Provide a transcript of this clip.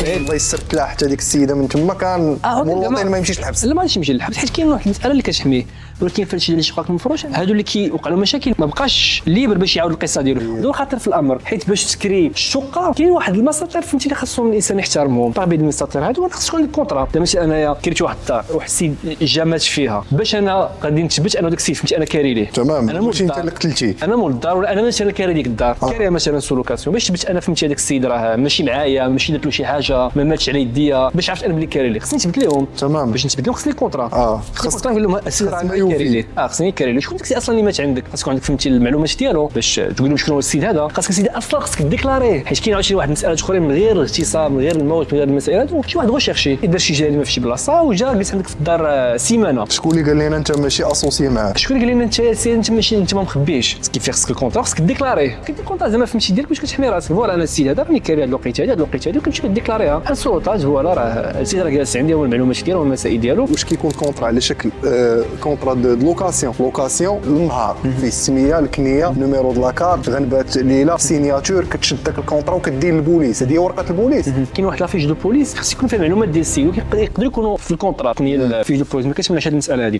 الله يسرك لها حتى ديك السيده من تما كان مواطن ما يمشيش للحبس. لا ما غاديش يمشي للحبس حيت كاين واحد المساله اللي كتحميه، ولكن فهادشي ديال الشقاق المفروش هادو اللي كيوقع لهم مشاكل ما بقاش ليبر باش يعاود القصه ديالو. دور خاطر في الامر حيت باش تكري الشقه كاين واحد المساطر فهمتي اللي خاصهم الانسان يحترمهم. طبيعي المساطر هادو خاص تكون الكونطرا. ماشي انايا كريت واحد الدار واحد السيد جا مات فيها باش انا غادي نثبت انا داك السيد فهمتي انا كاري ليه. تمام انا مول انت اللي قتلتيه. انا مول الدار ولا انا ماشي انا كاري ديك الدار كاري مثلا سولوكاسيون باش تثبت انا فهمتي هذاك السيد راه ماشي معايا ماشي درت له شي حاجه ما ماتش على يديا باش عرفت انا بلي كاري ليه. خصني نثبت لهم تمام باش نثبت لهم خصني الكونطرا. خصك نقول لهم السيد راه كاري ليه. خصني كاري ليه. شكون داك السيد اصلا اللي مات عندك خاصك عندك فهمتي المعلومات ديالو باش تقول لهم شكون هو السيد هذا. خاصك السيد اصلا خاصك ديكلاريه حيت كاين عاوتاني واحد المسائل اخرين من غير اغتصاب من غير الموت من غير المسائل هادو. شي واحد غوشيرشي يدير شي جريمه في شي بلاصه وجا جلس عندك في الدار سيمانه. شكون اللي قال لنا انت ماشي اسوسي معاه؟ شكون اللي قال لنا انت ماشي انت ما مخبيش كيف خصك الكونطرا خصك ديكلاريه. كدير الكونطرا زعما فهمتي ديالك باش كتحمي راسك. فوالا انا السيد هذا راني كاري هاد الوقيته هاد الوقيته هادي وكنمشي كديكلاريها بحال السلطات. فوالا راه السيد راه جالس عندي هو المعلومات ديالو والمسائل ديالو. واش كيكون كونطرا على شكل كونطرا دو لوكاسيون النهار فيه السميه الكنيه نيميرو د لاكارت غنبات ليله سينياتور كتشد داك الكونطرا وكدير للبوليس. هذه هي ورقه البوليس. كاين واحد لافيش دو بوليس خاص يكون فيها المعلومات ديال السيد ويقدروا يكونوا في الكونطرا ديال الفيش دو بوليس. ما كتمنعش هذه المساله هذه.